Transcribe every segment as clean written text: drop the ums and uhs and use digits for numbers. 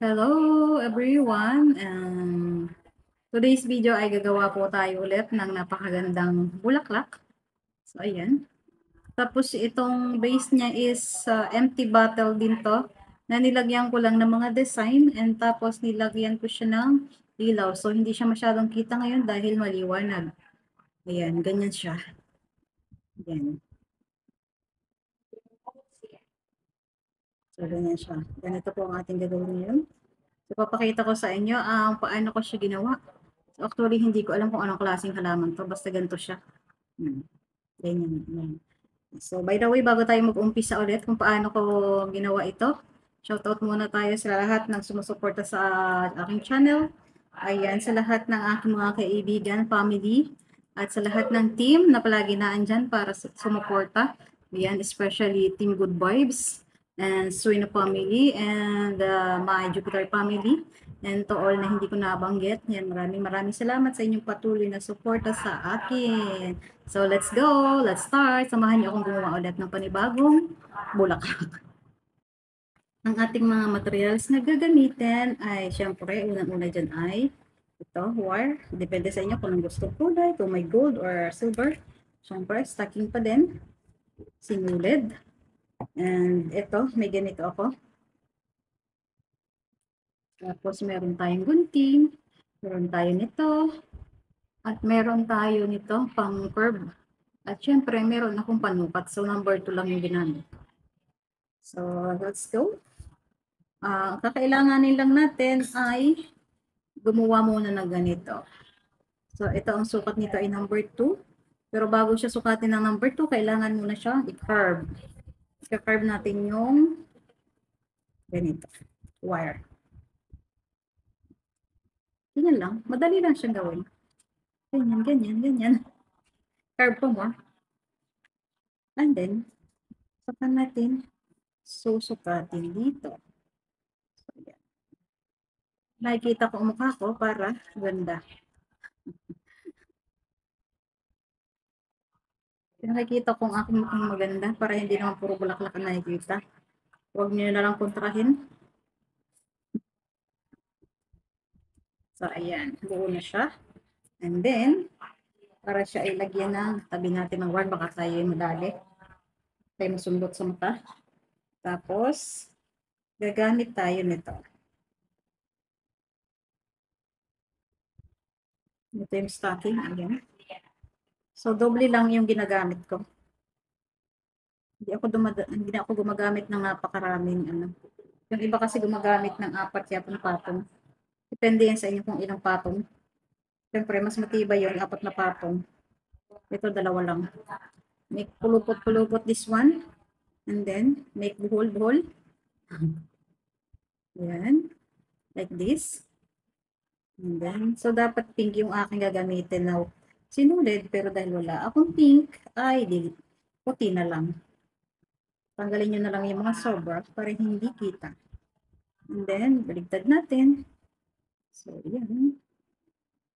Hello everyone! Today's video ay gagawa po tayo ulit ng napakagandang bulaklak. So, ayan. Tapos itong base niya is empty bottle din to, na nilagyan ko lang ng mga design and tapos nilagyan ko siya ng ilaw. So, hindi siya masyadong kita ngayon dahil maliwanag. Ayan, ganyan siya. Ayan. So, ganyan siya. Ganito po ang ating gagawin ngayon. So, papakita ko sa inyo paano ko siya ginawa. So, actually, hindi ko alam kung anong klaseng halaman to. Basta ganito siya. Ganyan. So, by the way, bago tayo mag-umpisa ulit kung paano ko ginawa ito, shoutout muna tayo sa lahat ng sumusuporta sa aking channel. Ayan, sa lahat ng aking mga kaibigan, family, at sa lahat ng team na palagi na andyan para sumuporta. Ayan, especially Team Good Vibes, and Suino family, and my Jupiter family, and to all na hindi ko nabanggit. Yan, maraming salamat sa inyong patuloy na suporta sa akin. So, let's go! Let's start! Samahan niyo akong gumawa ulit ng panibagong bulaklak. Ang ating mga materials na gagamitin ay, syempre, unang-una dyan ay ito, wire. Depende sa inyo kung anong gusto kulay, kung may gold or silver. Syempre, stocking pa din. Sinulid. And ito, may ganito ako. Tapos meron tayong gunting. Meron tayo nito. At meron tayo nito pang curve. At syempre, meron akong panukat. So, number 2 lang yung ginamit. So, let's go. Kakailanganin lang natin ay gumawa muna ng ganito. So, ito ang sukat nito ay number 2. Pero bago siya sukatin ng number 2, kailangan muna siya i-curve. I-curve natin yung ganito, wire. Ganyan lang. Madali lang siyang gawin. Ganyan. Curve po mo. And then, saka natin susukatin dito. So, yan. Nakikita ko ang mukha ko para ganda. Nakikita ko ang aking mukhang maganda para hindi naman puro bulaklak ang nakikita. Huwag niyo na lang kontrahin. So, ayan. Buo na siya. And then, para siya ay lagyan ng tabi natin ng wire, baka tayo ay madali. Tayo masundot sa mata. Tapos, gagamit tayo nito. Ito yung stocking. Ayan. So, doble lang yung ginagamit ko. Hindi na ako gumagamit ng napakaraming ano. Yung iba kasi gumagamit ng 4 yapang patong. Depende yan sa inyo kung ilang patong. Siyempre, mas matibay yun, 4 na patong. Ito, 2 lang. Make pulupot this one. And then, make buhol. Ayan. Like this. And then, so dapat pink yung aking gagamitin na sinulid. Pero dahil wala akong pink, ay puti na lang. Tanggalin nyo na lang yung mga sobra para hindi kita. And then, baligtad natin. So, yan.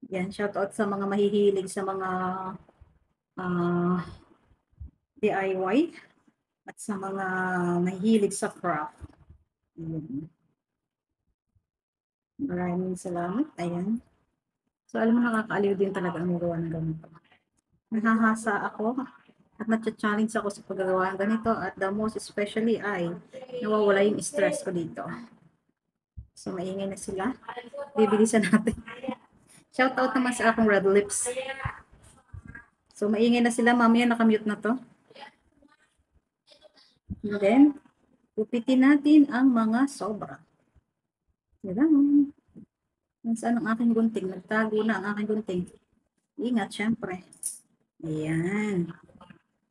Yan, shoutout sa mga mahihilig sa mga DIY at sa mga mahihilig sa craft. Ayan. Maraming salamat. Ayan. So, alam mo, nakakaaliw din talaga ang magawa ng ganito. Nahahasa ako at na-challenge ako sa paggagawa ng ganito at the most especially ay nawawala yung stress ko dito. So, maingay na sila. Bibilisan natin. Shoutout naman sa akong red lips. So, maingay na sila. Mamaya nakamute na to. And then, upitin natin ang mga sobra. Yan. Saan ang aking gunting? Nagtago na ang aking gunting. Ingat, syempre. Ayan.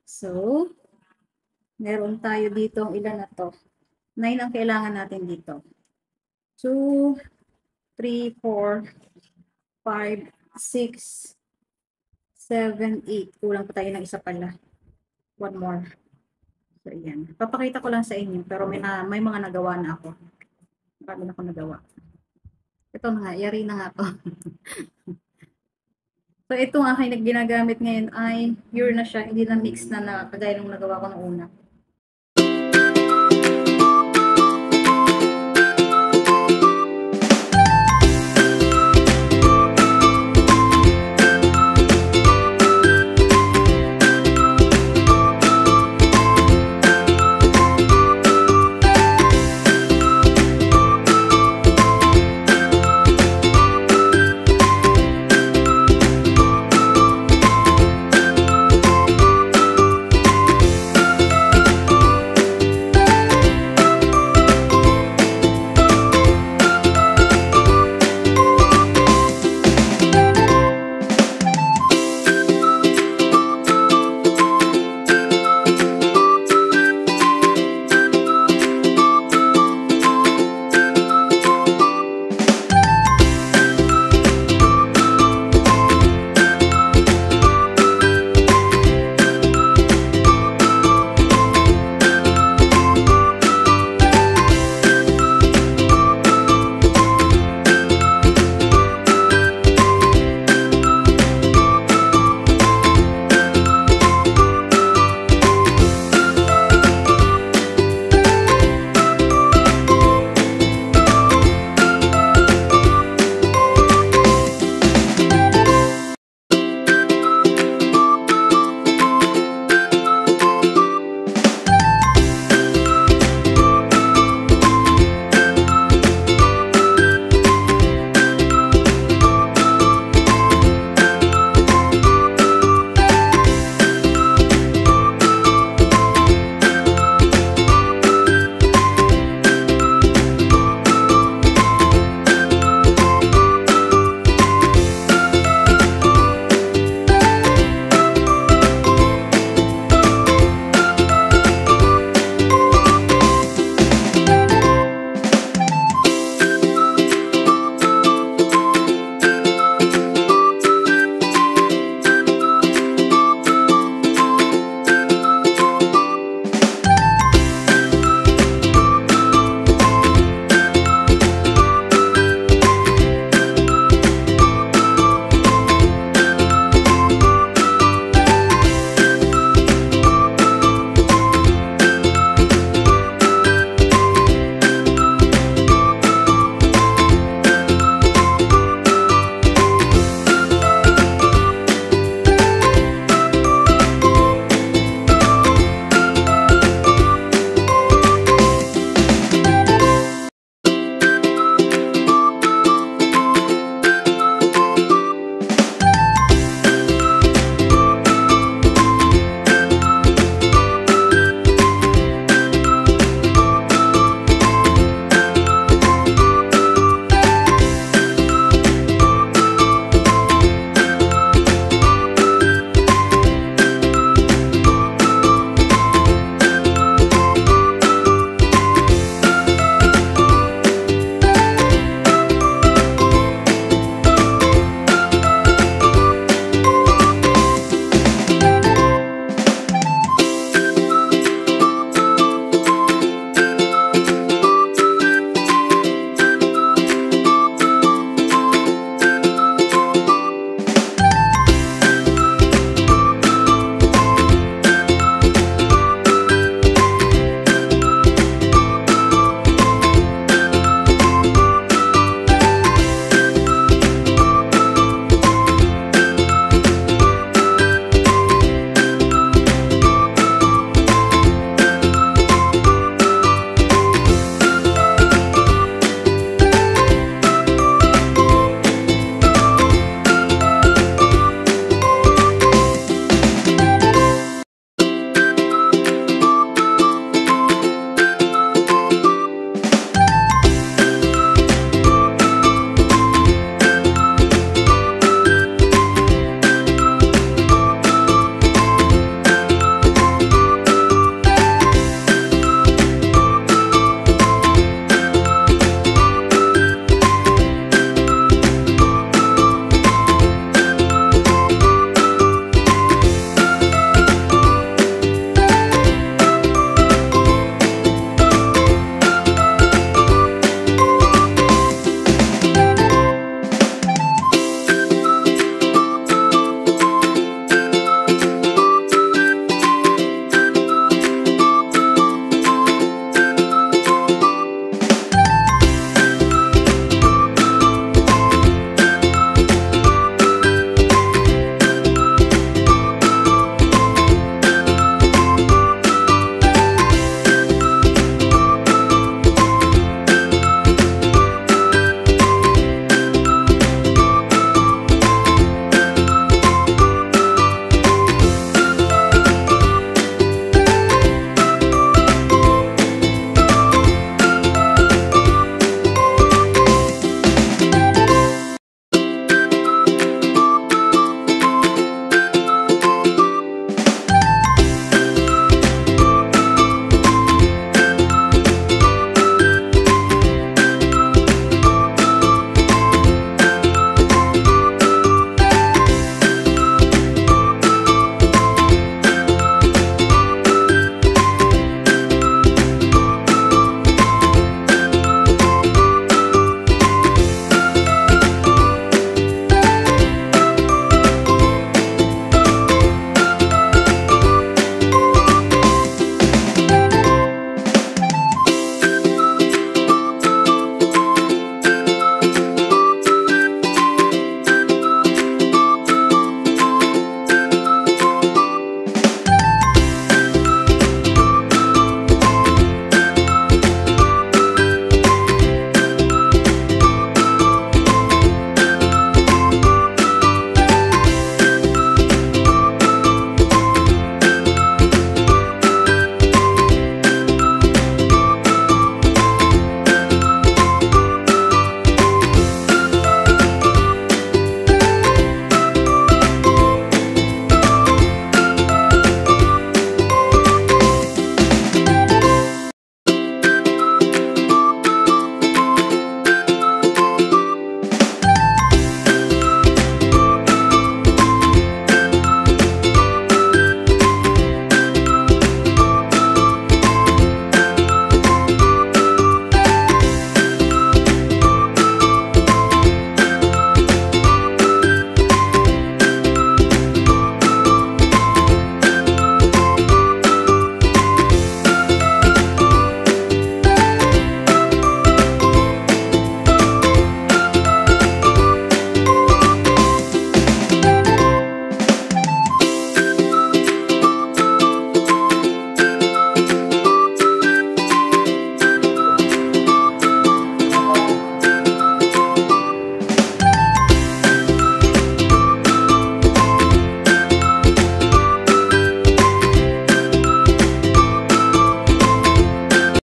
So, meron tayo dito, ilan na to? 9 ang kailangan natin dito. 2, 3, 4, 5, 6, 7, 8. Kulang pa tayo ng isa pala. One more. So, ayan. Papakita ko lang sa inyo, pero may mga nagawa na ako. Marami na ako nagawa. Ito na nga, yari na nga to. So, itong aking ginagamit ngayon ay pure na siya, hindi na mix na kagaya nung nagawa ko noong una.